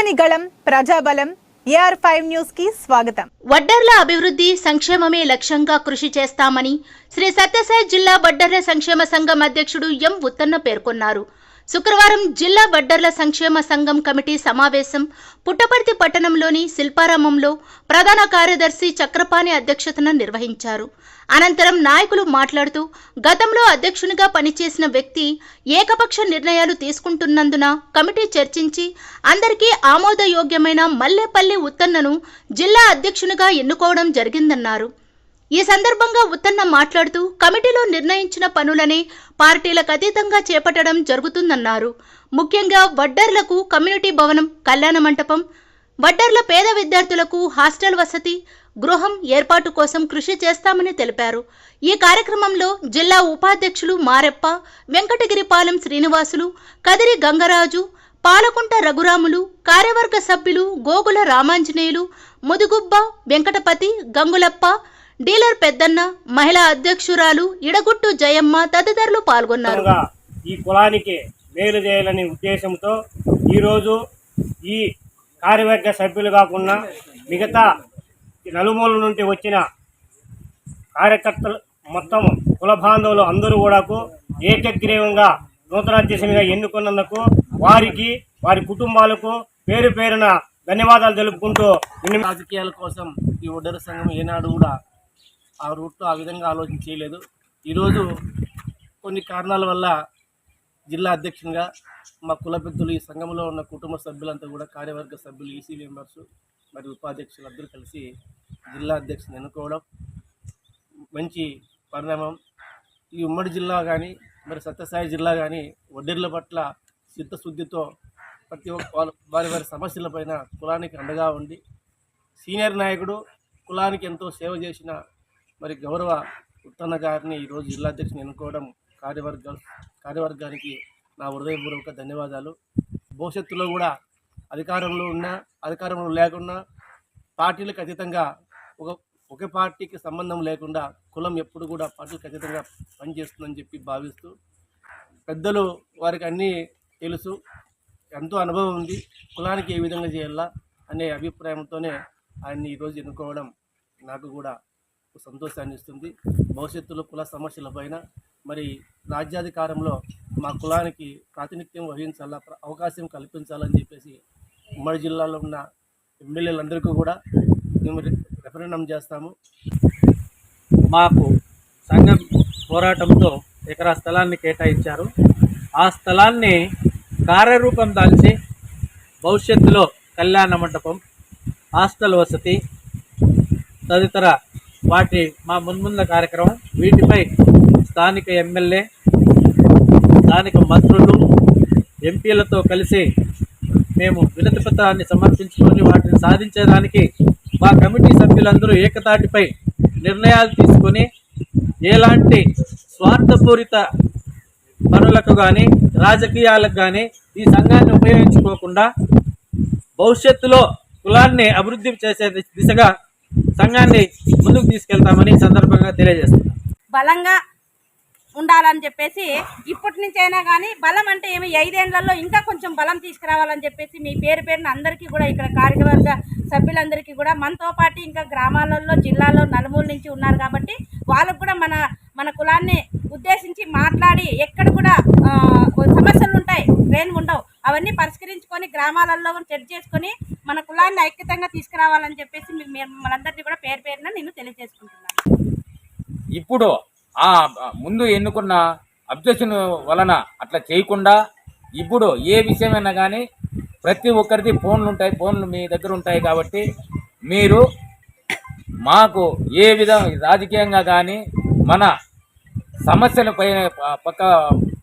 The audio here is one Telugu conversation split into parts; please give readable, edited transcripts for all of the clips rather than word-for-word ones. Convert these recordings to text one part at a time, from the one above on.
ప్రజలని గళం ప్రజాబలం AR5 న్యూస్ కి స్వాగతం. వడ్డర్ల అభివృద్ధి సంక్షేమమే లక్ష్యంగా కృషి చేస్తామని శ్రీ సత్యసాయి జిల్లా వడ్డర్ల సంక్షేమ సంఘం అధ్యక్షుడు ఎం ఉత్తన్న పేర్కొన్నారు. శుక్రవారం జిల్లా వడ్డర్ల సంక్షేమ సంఘం కమిటీ సమావేశం పుట్టపర్తి పట్టణంలోని శిల్పారామంలో ప్రధాన కార్యదర్శి చక్రపాణి అధ్యక్షతన నిర్వహించారు. అనంతరం నాయకులు మాట్లాడుతూ గతంలో అధ్యక్షునిగా పనిచేసిన వ్యక్తి ఏకపక్ష నిర్ణయాలు తీసుకుంటున్నందున కమిటీ చర్చించి అందరికీ ఆమోదయోగ్యమైన మల్లేపల్లి ఉత్తన్నను జిల్లా అధ్యక్షునిగా ఎన్నుకోవడం జరిగిందన్నారు. ఈ సందర్భంగా ఉత్తన్న మాట్లాడుతూ కమిటీలో నిర్ణయించిన పనులనే పార్టీలకు అతీతంగా చేపట్టడం జరుగుతుందన్నారు. ముఖ్యంగా వడ్డర్లకు కమ్యూనిటీ భవనం, కళ్యాణ మంటపం, వడ్డర్ల పేద విద్యార్థులకు హాస్టల్ వసతి, గృహం ఏర్పాటు కోసం కృషి చేస్తామని తెలిపారు. ఈ కార్యక్రమంలో జిల్లా ఉపాధ్యక్షులు మారెప్ప, వెంకటగిరిపాలెం శ్రీనివాసులు, కదిరి గంగరాజు, పాలకుంట రఘురాములు, కార్యవర్గ సభ్యులు గోగుల రామాంజనేయులు, ముదుగుబ్బ వెంకటపతి, గంగులప్ప, డీలర్ పెద్దన్న, మహిళా అధ్యక్షురాలు ఇడగుట్టు జయమ్మ తదితరులు పాల్గొన్నారు. ఈ కులానికి మేలు చేయాలనే ఉద్దేశంతో ఈరోజు ఈ కార్యవర్గ సభ్యులు కాకుండా మిగతా నలుమూల నుండి వచ్చిన కార్యకర్తలు మొత్తం కుల బాంధవులు అందరూ కూడా ఏకగ్రీవంగా నూతన అధ్యక్షునిగా ఎన్నుకున్నందుకు వారికి వారి కుటుంబాలకు పేరు పేరున ధన్యవాదాలు తెలుపుకుంటూ రాజకీయాల కోసం ఈ వడ్డర సంఘం ఏనాడు కూడా ఆ రూట్లో ఆ విధంగా ఆలోచన చేయలేదు. ఈరోజు కొన్ని కారణాల వల్ల జిల్లా అధ్యక్షునిగా మా కుల పెద్దలు, ఈ సంఘంలో ఉన్న కుటుంబ సభ్యులంతా కూడా కార్యవర్గ సభ్యులు, ఈసీ మెంబర్స్ మరియు ఉపాధ్యక్షులు అందరూ కలిసి జిల్లా అధ్యక్షుని ఎన్నుకోవడం మంచి పరిణామం. ఈ ఉమ్మడి జిల్లా కానీ మరి సత్యసాయి జిల్లా కానీ వడ్డీర్ల పట్ల చిత్తశుద్ధితో ప్రతి ఒక్క వారి వారి సమస్యలపైన కులానికి అండగా ఉండి సీనియర్ నాయకుడు, కులానికి ఎంతో సేవ చేసిన మరి గౌరవ ఉత్తన్న గారిని ఈరోజు జిల్లా అధ్యక్షుని ఎన్నుకోవడం కార్యవర్గానికి నా హృదయపూర్వక ధన్యవాదాలు. భవిష్యత్తులో కూడా అధికారంలో ఉన్నా అధికారంలో లేకున్నా పార్టీలకు అతీతంగా ఒకే పార్టీకి సంబంధం లేకుండా కులం ఎప్పుడు కూడా పార్టీలకు అతీతంగా పనిచేస్తుందని చెప్పి భావిస్తూ, పెద్దలు వారికి అన్నీ తెలుసు, ఎంతో అనుభవం ఉంది, కులానికి ఏ విధంగా చేయాలా అనే అభిప్రాయంతోనే ఆయన్ని ఈరోజు ఎన్నుకోవడం నాకు కూడా సంతోషాన్ని ఇస్తుంది. భవిష్యత్తులో కుల సమస్యలపైన మరి రాజ్యాధికారంలో మా కులానికి ప్రాతినిధ్యం వహించాలా, అవకాశం కల్పించాలని చెప్పేసి ఉమ్మడి జిల్లాలో ఉన్న ఎమ్మెల్యేలందరికీ కూడా మేము రెఫరెండం చేస్తాము. మాకు సంఘం పోరాటంతో ఎకరా స్థలాన్ని కేటాయించారు. ఆ స్థలాన్ని కార్యరూపం దాల్చి భవిష్యత్తులో కళ్యాణ మంటపం, హాస్టల్ వసతి తదితర వాటి మా మున్ముందు కార్యక్రమం, వీటిపై స్థానిక ఎమ్మెల్యే, స్థానిక మంత్రులు, ఎంపీలతో కలిసి మేము వినతి పత్రాన్ని సమర్పించుకొని వాటిని సాధించడానికి మా కమిటీ సభ్యులందరూ ఏకతాటిపై నిర్ణయాలు తీసుకొని ఎలాంటి స్వార్థపూరిత పనులకు కానీ రాజకీయాలకు కానీ ఈ సంఘాన్ని ఉపయోగించుకోకుండా భవిష్యత్తులో కులాన్ని అభివృద్ధి చేసే దిశగా సంఘాన్ని ముందుకు తీసుకెళ్తామని సందర్భంగా తెలియజేస్తున్నాం. బలంగా ఉండాలని చెప్పేసి ఇప్పటి నుంచి అయినా కానీ బలం అంటే ఏమి 5 ఏళ్లలో ఇంకా కొంచెం బలం తీసుకురావాలని చెప్పేసి మీ పేరున అందరికీ కూడా ఇక్కడ కార్యవర్గ సభ్యులందరికీ కూడా మనతో పాటు ఇంకా గ్రామాలలో, జిల్లాలో నలుమూల నుంచి ఉన్నారు కాబట్టి వాళ్ళకు కూడా మన కులాన్ని ఉద్దేశించి మాట్లాడి ఎక్కడ కూడా సమస్యలు ఉంటాయి, ఉండవు, అవన్నీ పరిష్కరించుకొని గ్రామాలలో చర్చ చేసుకొని మన కులాన్ని ఐక్యతంగా తీసుకురావాలని చెప్పేసి మనందరినీ కూడా పేరున నేను తెలియజేసుకుంటున్నాను. ఇప్పుడు ఆ ముందు ఎన్నుకున్న అబ్జెక్షన్ వలన అట్లా చేయకుండా ఇప్పుడు ఏ విషయమైనా కానీ ప్రతి ఒక్కరిది ఫోన్లు ఉంటాయి, ఫోన్లు మీ దగ్గర ఉంటాయి కాబట్టి మీరు మాకు ఏ విధంగా రాజకీయంగా కానీ మన సమస్యల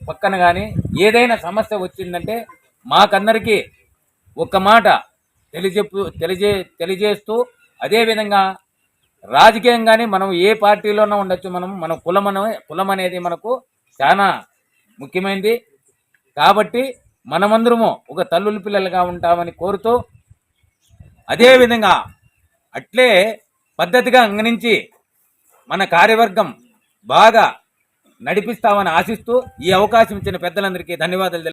పక్కన కానీ ఏదైనా సమస్య వచ్చిందంటే మాకందరికీ ఒక్క మాట తెలియజేస్తూ, అదేవిధంగా రాజకీయంగానే మనం ఏ పార్టీలోనూ ఉండొచ్చు, మన కులం అనేది మనకు చాలా ముఖ్యమైనది కాబట్టి మనమందరము ఒక తల్లుల పిల్లలుగా ఉంటామని కోరుతూ, అదేవిధంగా అట్లే పద్ధతిగా అంగనించి మన కార్యవర్గం బాగా నడిపిస్తామని ఆశిస్తూ ఈ అవకాశం ఇచ్చిన పెద్దలందరికీ ధన్యవాదాలు.